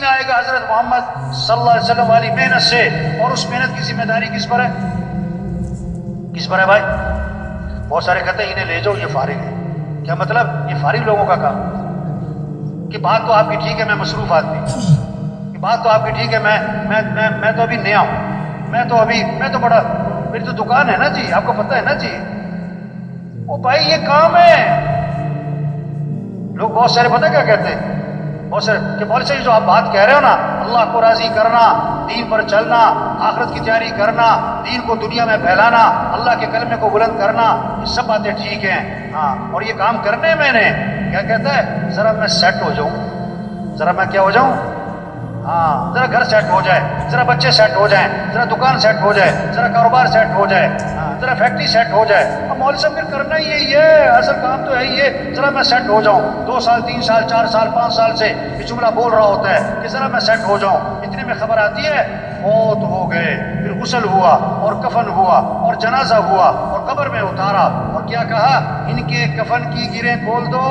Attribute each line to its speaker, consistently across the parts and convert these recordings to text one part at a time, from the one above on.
Speaker 1: دین آئے گا حضرت محمد صلی اللہ علیہ وسلم والی محنت سے، اور اس محنت کی ذمہ داری کس پر ہے؟ کس پر ہے بھائی؟ بہت سارے کہتے ہیں انہیں لے جاؤ، یہ فارغ ہے۔ کیا مطلب؟ یہ فارغ لوگوں کا کام کہ بات تو آپ کی ٹھیک ہے، میں مصروف آدمی، کہ بات تو آپ کی ٹھیک ہے، میں تو ابھی نیا ہوں، میں تو بڑا، میری تو دکان ہے نا جی، آپ کو پتہ ہے نا جی۔ او بھائی یہ کام ہے۔ لوگ بہت سارے پتہ کیا کہتے ہیں، بہت سارے کہ مولوی صاحب جو آپ بات کہہ رہے ہو نا، اللہ کو راضی کرنا، دین پر چلنا، آخرت کی تیاری کرنا، دین کو دنیا میں پھیلانا، اللہ کے کلمے کو بلند کرنا، یہ سب باتیں ٹھیک ہیں، ہاں، اور یہ کام کرنے میں نے کیا کہتا ہے، ذرا میں سیٹ ہو جاؤں، ذرا میں کیا ہو جاؤں، ہاں، ذرا گھر سیٹ ہو جائے، ذرا بچے سیٹ ہو جائیں، ذرا دکان سیٹ ہو جائے، ذرا کاروبار سیٹ ہو جائے، ہاں، ذرا فیکٹری سیٹ ہو جائے۔ اب مولوی صاحب پھر کرنا ہی یہی ہے، اصل کام تو ہے ہی ہے، ذرا میں سیٹ ہو جاؤں۔ 2 سال 3 سال 4 سال 5 سال سے یہ جملہ بول رہا ہوتا ہے کہ ذرا میں سیٹ ہو جاؤں، اتنے میں خبر آتی ہے موت ہو گئے، پھر غسل ہوا اور کفن ہوا اور جنازہ ہوا اور قبر میں اتارا، اور کیا کہا، ان کے کفن کی گریں کھول دو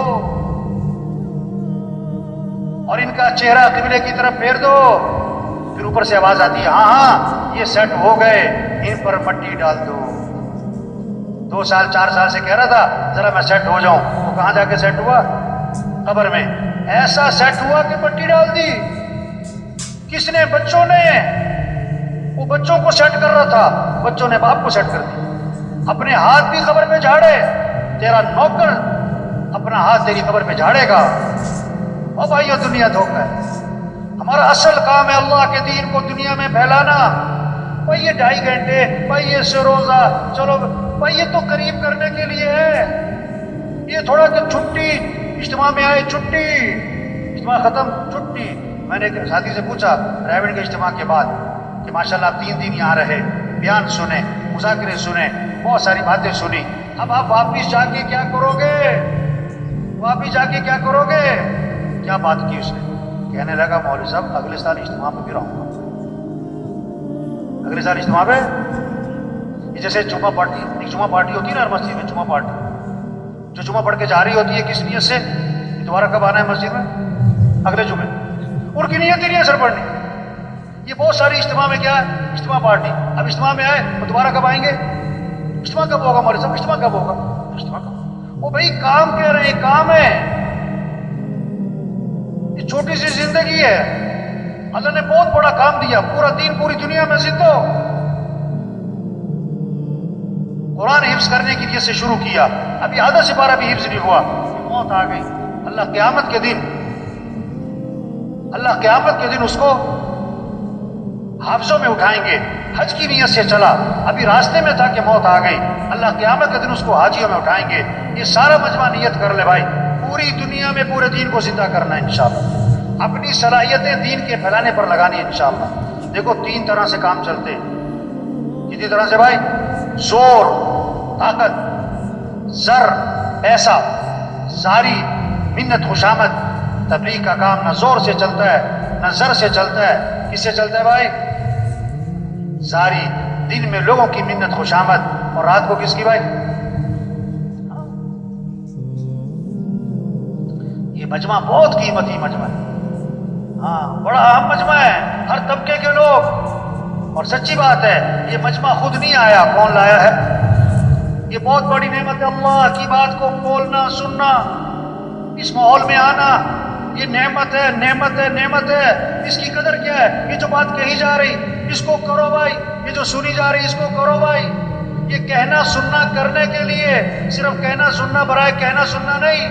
Speaker 1: اور ان کا چہرہ قبلے کی طرف پھیر دو۔ پھر اوپر سے آواز آتی ہے، ہاں ہاں یہ سیٹ ہو گئے، ان پر مٹی ڈال دو۔ 2 سال 4 سال سے کہہ رہا تھا ذرا میں سیٹ ہو جاؤں، تو کہاں جا کے سیٹ ہوا؟ قبر میں۔ ایسا سیٹ ہوا کہ مٹی ڈال دی۔ کس نے؟ بچوں نے۔ وہ بچوں کو سیٹ کر رہا تھا، بچوں نے باپ کو سیٹ کر دیا۔ اپنے ہاتھ بھی قبر میں جھاڑے، تیرا نوکر اپنا ہاتھ تیری قبر میں جھاڑے گا۔ او بھائیو دنیا دھوکہ ہے، ہمارا اصل کام ہے اللہ کے دین کو دنیا میں پھیلانا۔ بھائی یہ 2.5 گھنٹے، بھائی یہ سے روزہ، چلو بھائی یہ تو قریب کرنے کے لیے ہے، یہ تھوڑا کہ چھٹی اجتماع میں آئے، چھٹی اجتماع ختم، چھٹی۔ میں نے ایک ساتھی سے پوچھا پرائیویٹ کے اجتماع کے بعد کہ ماشاءاللہ آپ 3 دن یہاں رہے، بیان سنے، مذاکرے سنے، بہت ساری باتیں سنی، اب آپ واپس جا کے کیا کرو گے؟ واپس جا کے کیا کرو گے؟ کیا بات کی اس نے؟ کہنے لگا مولوی صاحب اگلے سال اجتماع پہ بھی رہوں گا، اگلے سال اجتماع پہ۔ یہ جیسے جمعہ پارٹی، ایک جمعہ پارٹی ہوتی ہے نا ہر مسجد میں، جمعہ پارٹی جو جمعہ پڑھ کے جا رہی ہوتی ہے، کس نیت سے؟ دوبارہ کب آنا ہے مسجد میں؟ اگلے جمعے۔ ان کی نیت ہی نہیں ہے سر پڑھنی۔ یہ بہت ساری اجتماع میں کیا ہے؟ اجتماع پارٹی۔ اب اجتماع میں آئے تو دوبارہ کب آئیں گے؟ اجتماع کب ہوگا مولوی صاحب؟ اجتماع کب ہوگا؟ اجتماع کب؟ وہ بھائی کام کہہ رہے ہیں، کام ہے، یہ چھوٹی سی زندگی ہے، اللہ نے بہت بڑا کام دیا، پورا دین پوری دنیا میں زندہ ہو۔ قرآن حفظ کرنے کی نیت سے شروع کیا، ابھی آدھا سپارہ بھی حفظ نہیں ہوا، موت آ گئی۔ اللہ قیامت کے دن اس کو حافظوں میں اٹھائیں گے۔ حج کی نیت سے چلا، ابھی راستے میں تھا کہ موت آ گئی، اللہ قیامت کے دن اس کو حاجیوں میں اٹھائیں گے۔ یہ سارا مجمع نیت کر لے بھائی، پوری دنیا میں پورے دین کو زندہ کرنا ہے انشاءاللہ، اپنی صلاحیتیں دین کے پھیلانے پر لگانی ہے انشاءاللہ۔ دیکھو 3 طرح سے کام چلتے ہیں، کتنی طرح سے بھائی؟ زور، طاقت، زر، پیسہ، زاری، منت، خوشامد۔ تبلیغ کا کام نہ زور سے چلتا ہے نہ زر سے چلتا ہے، کس سے چلتا ہے بھائی؟ زاری، دن میں لوگوں کی منت خوشامد، اور رات کو کس کی بھائی؟ یہ مجمع بہت قیمتی مجمع ہے، ہاں بڑا اہم مجمع ہے، ہر طبقے کے لوگ۔ اور سچی بات ہے یہ مجمع خود نہیں آیا، کون لایا ہے؟ یہ بہت بڑی نعمت ہے، اللہ کی بات کو بولنا، سننا، اس ماحول میں آنا، یہ نعمت ہے، نعمت ہے، نعمت ہے۔ اس کی قدر کیا ہے؟ یہ جو بات کہی جا رہی اس کو کرو بھائی، یہ جو سنی جا رہی اس کو کرو بھائی۔ یہ کہنا سننا کرنے کے لیے، صرف کہنا سننا برائے کہنا سننا نہیں۔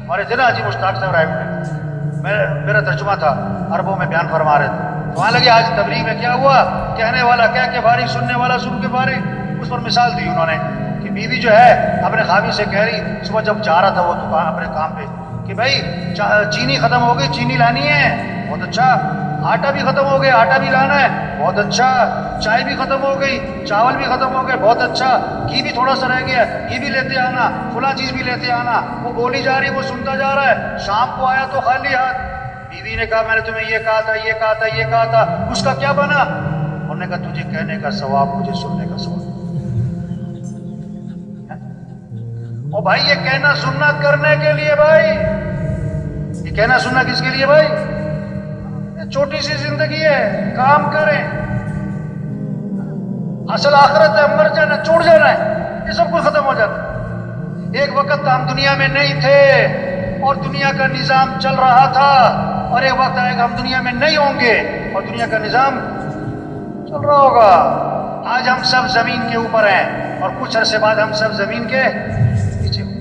Speaker 1: ہمارے تھے نا حاجی مشتاق صاحب رائے میں، میرا ترجمہ تھا، عربوں میں بیان فرما رہے تھے، وہاں لگے آج تبلیغ میں کیا ہوا، کہنے والا کہہ کے فارغ، سننے والا سن کے فارغ۔ اس پر مثال دی انہوں نے کہ بیوی جو ہے اپنے خاوند سے کہہ رہی، صبح جب جا رہا تھا وہ دکان اپنے کام پہ، کہ بھائی چینی ختم ہو گئی، چینی لانی ہے، بہت اچھا۔ آٹا بھی ختم ہو گیا، آٹا بھی لانا ہے، بہت اچھا۔ چائے بھی ختم ہو گئی، چاول بھی ختم ہو گئے، بہت اچھا۔ گھی بھی تھوڑا سا رہ گیا، گھی بھی لیتے آنا، فلاں چیز بھی لیتے آنا۔ وہ بولی جا رہی، وہ سنتا جا رہا ہے۔ شام کو آیا تو خالی ہاتھ۔ بیوی نے کہا میں نے تمہیں یہ کہا تھا، یہ کہا تھا، یہ کہا تھا، اس کا کیا بنا؟ انہوں نے کہا تجھے کہنے کا ثواب، مجھے سننے کا ثواب۔ او بھائی یہ کہنا سننا کرنے کے لیے بھائی، یہ کہنا سننا کس کے لیے بھائی؟ چھوٹی سی زندگی ہے، کام کریں، اصل آخرت ہے، مر جانا، چھوڑ جانا ہے، یہ سب کچھ ختم ہو جاتا ہے۔ ایک وقت ہم دنیا میں نہیں تھے اور دنیا کا نظام چل رہا تھا، اور ایک وقت آئے گا ہم دنیا میں نہیں ہوں گے اور دنیا کا نظام چل رہا ہوگا۔ آج ہم سب زمین کے اوپر ہیں اور کچھ عرصے بعد ہم سب زمین کے نیچے ہوں۔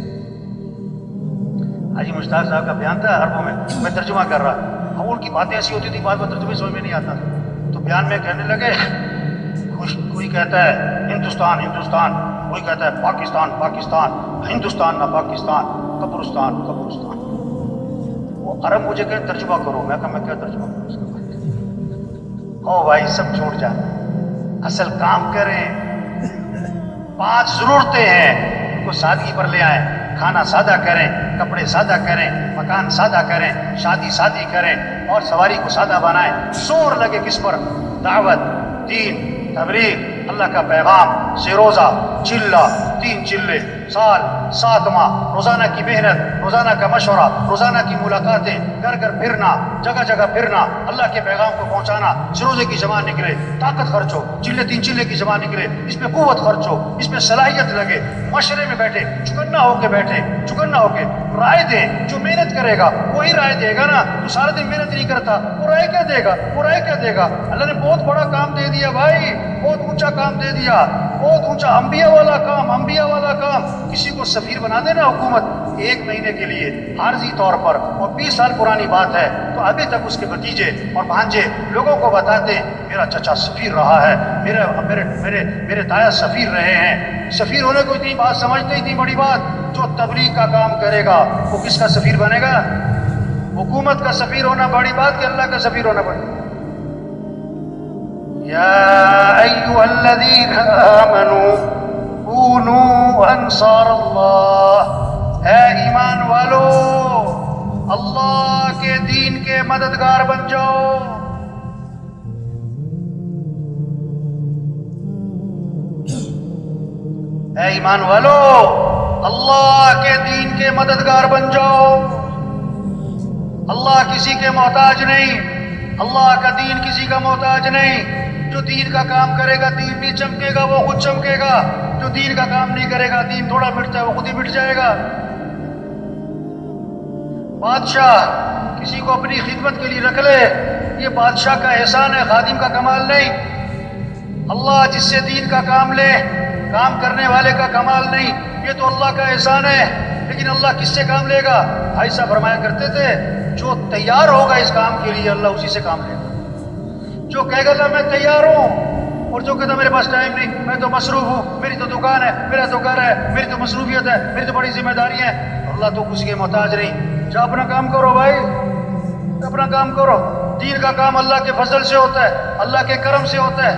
Speaker 1: حاجی مشتاق صاحب کا بیان تھا عربوں میں ترجمہ کر رہا، اور ان کی باتیں ایسی ہوتی تھی، بعد میں ترجمے سمجھ میں نہیں آتا، تو بیان میں کہنے لگے، کوئی کہتا ہے ہندوستان ہندوستان، کوئی کہتا ہے پاکستان پاکستان، ہندوستان نہ پاکستان، قبرستان قبرستان۔ وہ عرب مجھے کہ ترجمہ کرو، میں کہا میں کیا ترجمہ کروں اس کا؟ او بھائی سب چھوڑ جانا، اصل کام کریں۔ 5 ضرورتیں ہیں، ان کو سادگی پر لے آئیں۔ کھانا سادہ کریں، کپڑے سادہ کریں، مکان سادہ کریں، شادی سادی کریں، اور سواری کو سادہ بنائیں۔ زور لگے کس پر؟ دعوت، دین، تبلیغ، اللہ کا پیغام، سے روزہ، چلہ، 3 چلے، سال، 7 ماہ، روزانہ کی محنت، روزانہ کا مشورہ، روزانہ کی ملاقاتیں، گھر گھر پھرنا، جگہ جگہ پھرنا، اللہ کے پیغام کو پہنچانا۔ اس روزے کی جمع نکلے، طاقت خرچ ہو، 3 چلے کی جمع نکلے، اس میں قوت خرچ ہو، اس میں صلاحیت لگے، مشورے میں بیٹھے، چکنا ہو کے بیٹھے، چکنا ہو کے رائے دیں۔ جو محنت کرے گا وہی رائے دے گا نا، تو سارا دن محنت نہیں کرتا وہ رائے کیا دے گا؟ وہ رائے کیا دے گا؟ اللہ نے بہت بڑا کام دے دیا بھائی، بہت اونچا کام دے دیا، بہت اونچا، انبیاء والا کام، انبیاء والا کام۔ کسی کو سفیر بنا دینا حکومت 1 مہینے کے لیے عارضی طور پر، اور 20 سال پرانی بات ہے، تو ابھی تک اس کے بھتیجے اور بھانجے لوگوں کو بتاتے ہیں میرا چچا سفیر رہا ہے، میرے تایا سفیر رہے ہیں۔ سفیر ہونے کو اتنی بات سمجھتے، اتنی بڑی بات۔ جو تبلیغ کا کام کرے گا وہ کس کا سفیر بنے گا؟ حکومت کا سفیر ہونا بڑی بات کہ اللہ کا سفیر ہونا بڑی؟ یا ایھا الذین آمنوا کونوا انصار اللہ، اے ایمان والو اللہ کے دین کے مددگار بن جاؤ۔ اے ایمان والو اللہ کے دین کے مددگار بن جاؤ۔ اللہ کسی کے محتاج نہیں، اللہ کا دین کسی کا محتاج نہیں۔ جو دین کا کام کرے گا دین بھی چمکے گا، وہ خود چمکے گا۔ جو دین کا کام نہیں کرے گا، دین تھوڑا مٹتا ہے وہ خود ہی مٹ جائے گا۔ بادشاہ کسی کو اپنی خدمت کے لیے رکھ لے، یہ بادشاہ کا احسان ہے، خادم کا کمال نہیں۔ اللہ جس سے دین کا کام لے، کام کرنے والے کا کمال نہیں، یہ تو اللہ کا احسان ہے۔ لیکن اللہ کس سے کام لے گا؟ بھائی صاحب فرمایا کرتے تھے جو تیار ہوگا اس کام کے لیے اللہ اسی سے کام لے گا۔ جو کہے گا میں تیار ہوں، اور جو کہتا میرے پاس ٹائم نہیں، میں تو مصروف ہوں، میری تو دکان ہے، میرا تو گھر ہے، میری تو مصروفیت ہے، میری تو بڑی ذمہ داری ہے، اللہ تو کسی کے محتاج نہیں۔ جا اپنا کام کرو بھائی، اپنا کام کرو۔ دین کا کام اللہ کے فضل سے ہوتا ہے، اللہ کے کرم سے ہوتا ہے۔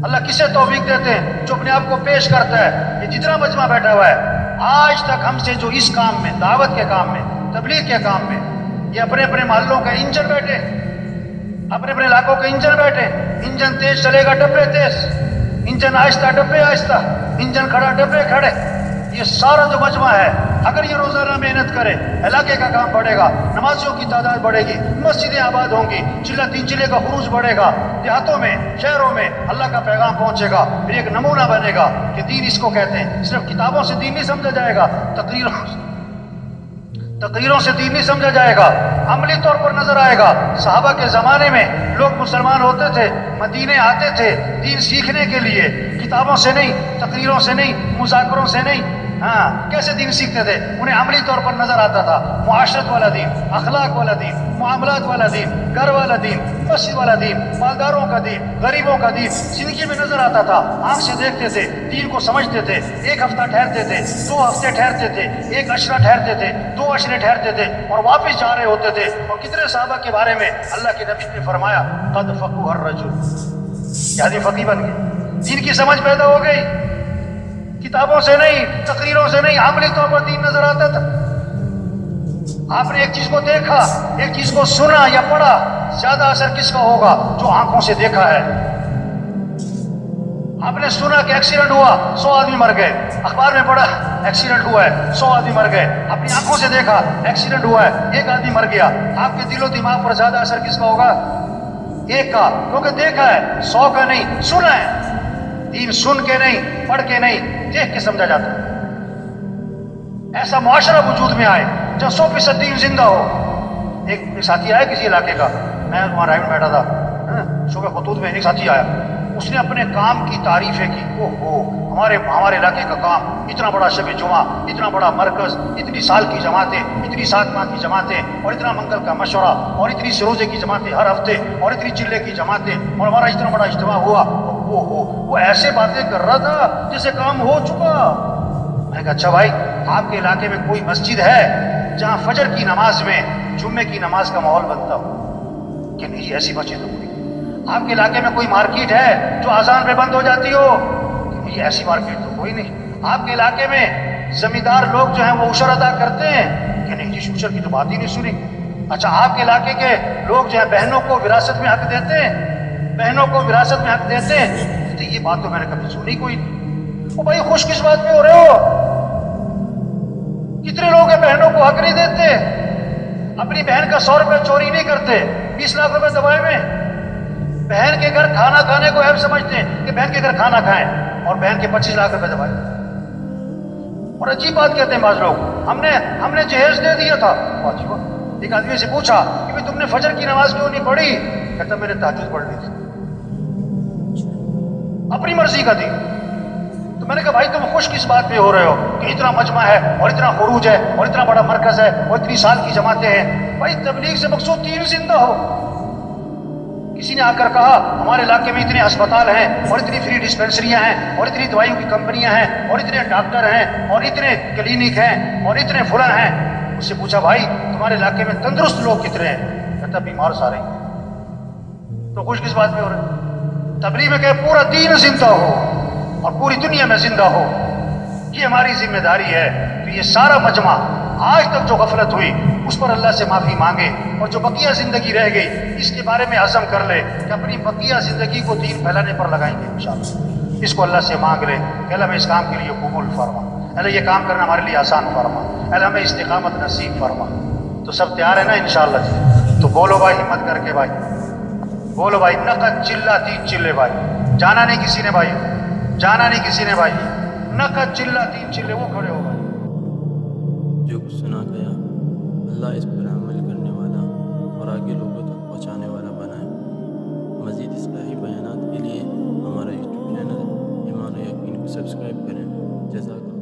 Speaker 1: اللہ کسے توفیق دیتے ہیں؟ جو اپنے آپ کو پیش کرتا ہے۔ یہ جتنا مجمع بیٹھا ہوا ہے آج تک ہم سے جو اس کام میں، دعوت کے کام میں، تبلیغ کے کام میں، یہ اپنے اپنے محلوں کا انجن بیٹھے، اپنے اپنے علاقوں کے انجن بیٹھے۔ انجن تیز چلے گا ڈبے تیز، انجن آہستہ ڈبے آہستہ، انجن کھڑا ڈبے کھڑے۔ یہ سارا جو مجمع ہے اگر یہ روزانہ محنت کرے، علاقے کا کام بڑھے گا، نمازیوں کی تعداد بڑھے گی، مسجدیں آباد ہوں گی، 3 چلے کا خروج بڑھے گا، دیہاتوں میں، شہروں میں اللہ کا پیغام پہنچے گا، پھر ایک نمونہ بنے گا کہ دین اس کو کہتے ہیں۔ صرف کتابوں سے دین نہیں سمجھا جائے گا، تقریروں سے دین نہیں سمجھا جائے گا، عملی طور پر نظر آئے گا۔ صحابہ کے زمانے میں لوگ مسلمان ہوتے تھے، مدینے آتے تھے دین سیکھنے کے لیے، کتابوں سے نہیں، تقریروں سے نہیں، مذاکروں سے نہیں۔ کیسے دین سیکھتے تھے؟ انہیں عملی طور پر نظر آتا تھا، معاشرت والا دین، اخلاق والا دین، معاملات والا دین، گھر والا دین، مسجد والا دین، مالداروں کا دین، غریبوں کا دین زندگی میں نظر آتا تھا۔ آنکھ سے دیکھتے تھے، دین کو سمجھتے تھے، 1 ہفتہ ٹھہرتے تھے، 2 ہفتے ٹھہرتے تھے، 1 عشرہ ٹھہرتے تھے، 2 عشرے ٹھہرتے تھے، اور واپس جا رہے ہوتے تھے۔ اور کتنے صحابہ کے بارے میں اللہ کے نبی نے فرمایا قد فقہ الرجل، یعنی فقیہ بن گئے، دین کی سمجھ پیدا ہو گئی۔ کتابوں سے نہیں، تقریروں سے نہیں، عملی طور پر دین نظر آتا تھا۔ آپ نے ایک چیز کو دیکھا، ایک چیز کو سنا یا پڑھا، زیادہ اثر کس کا ہوگا؟ جو آنکھوں سے دیکھا ہے۔ آپ نے سنا کہ ایکسیڈنٹ ہوا 100 آدمی مر گئے، اخبار میں پڑھا ایکسیڈنٹ ہوا ہے 100 آدمی مر گئے، اپنی آنکھوں سے دیکھا ایکسیڈنٹ ہوا ہے 1 آدمی مر گیا، آپ کے دل و دماغ پر زیادہ اثر کس کا ہوگا؟ 1 کا، کیونکہ دیکھا ہے، 100 کا نہیں، سنا ہے۔ دین سن کے نہیں، پڑھ کے نہیں، دیکھ کے سمجھا جاتا ہے۔ ایسا معاشرہ وجود میں آئے جہاں 100% دین زندہ ہو۔ ایک ساتھی آیا کسی علاقے کا، میں وہاں رائے میں بیٹھا تھا، شعبہ خطوط میں ایک ساتھی آیا، اس نے اپنے کام کی تعریفیں کی، ہمارے علاقے کا کام، اتنا بڑا شب جمعہ، اتنا بڑا مرکز، اتنی سال کی جماعتیں، اتنی 7 ماہ کی جماعتیں، اور اتنا منگل کا مشورہ، اور اتنی سروزے کی جماعتیں ہر ہفتے، اور اتنی چلے کی جماعتیں، اور ہمارا اتنا بڑا اجتماع ہوا۔ وہ ایسے باتیں کر رہا تھا جیسے کام ہو چکا۔ میں نے کہا اچھا بھائی، آپ کے علاقے میں کوئی مسجد ہے جہاں فجر کی نماز میں جمعے کی نماز کا ماحول بنتا ہو؟ کہ نہیں، ایسی مسجد تو کوئی۔ آپ کے علاقے میں کوئی مارکیٹ ہے جو اذان میں بند ہو جاتی ہو؟ کہ نہیں، ایسی مارکیٹ تو کوئی نہیں۔ آپ کے علاقے میں زمیندار لوگ جو ہیں وہ عشر ادا کرتے ہیں؟ کہ نہیں جی، عشر کی تو بات ہی نہیں سنی۔ اچھا، آپ کے علاقے کے لوگ جو ہے بہنوں کو وراثت میں حق دیتے ہیں؟ بہنوں کو وراثت میں حق دیتے ہیں؟ تو یہ بات تو میں نے کبھی سنی کوئی نہیں۔ وہ بھائی خوش کس بات پہ ہو رہے ہو؟ کتنے لوگ ہیں بہنوں کو حق نہیں دیتے، اپنی بہن کا 100 روپے چوری نہیں کرتے، 20 لاکھ روپے دبائے میں، بہن کے گھر کھانا کھانے کو عیب سمجھتے ہیں کہ بہن کے گھر کھانا کھائیں، اور بہن کے 25 لاکھ روپے دبائے۔ اور عجیب بات کہتے ہیں بعض لوگ، ہم نے جہیز دے دیا تھا۔ ایک آدمی سے پوچھا کہ تم نے فجر کی نماز کیوں نہیں پڑھی؟ کہتا میں نے تہجد پڑھ لی تھی، اپنی مرضی کا تھی۔ تو میں نے کہا بھائی تم خوش کس بات پہ ہو رہے ہو کہ اتنا مجمع ہے، اور اتنا خروج ہے، اور اتنا بڑا مرکز ہے، اور اتنی سال کی جماعتیں ہیں؟ بھائی تبلیغ سے مقصود دین زندہ ہو۔ کسی نے آ کر کہا ہمارے علاقے میں اتنے ہسپتال ہیں، اور اتنی فری ڈسپینسریاں ہیں، اور اتنی دوائیوں کی کمپنیاں ہیں، اور اتنے ڈاکٹر ہیں، اور اتنے کلینک ہیں، اور اتنے فلاں ہیں۔ اس سے پوچھا بھائی تمہارے علاقے میں تندرست لوگ کتنے ہیں؟ کہتا بیمار سارے ہیں۔ تو خوش کس بات پہ ہو رہے ہیں؟ تبلیغ میں کہ پورا دین زندہ ہو اور پوری دنیا میں زندہ ہو، یہ ہماری ذمہ داری ہے۔ تو یہ سارا مجمع آج تک جو غفلت ہوئی اس پر اللہ سے معافی مانگے، اور جو بقیہ زندگی رہ گئی اس کے بارے میں عزم کر لے کہ اپنی بقیہ زندگی کو دین پھیلانے پر لگائیں گے انشاءاللہ۔ اس کو اللہ سے مانگ لے کہ اللہ ہمیں اس کام کے لیے قبول فرما، اللہ یہ کام کرنا ہمارے لیے آسان فرما، اللہ ہمیں استقامت نصیب فرما۔ تو سب تیار ہے نا انشاءاللہ جی؟ تو بولو بھائی، ہمت کر کے بھائی بولو بھائی، نقد چلہ 3 چلے بھائی، جانا نہیں کسی نے بھائی، جانا نہیں کسی نے بھائی، نقد چلہ 3 چلے، وہ کھڑے ہو بھائی۔
Speaker 2: جو کچھ سنا گیا اللہ اس پر عمل کرنے والا اور آگے لوگوں تک پہنچانے والا بنائے۔ مزید اصلاحی بیانات کے لیے ہمارا یوٹیوب چینل ایمان و یقین کو سبسکرائب کریں۔ جزاک اللہ۔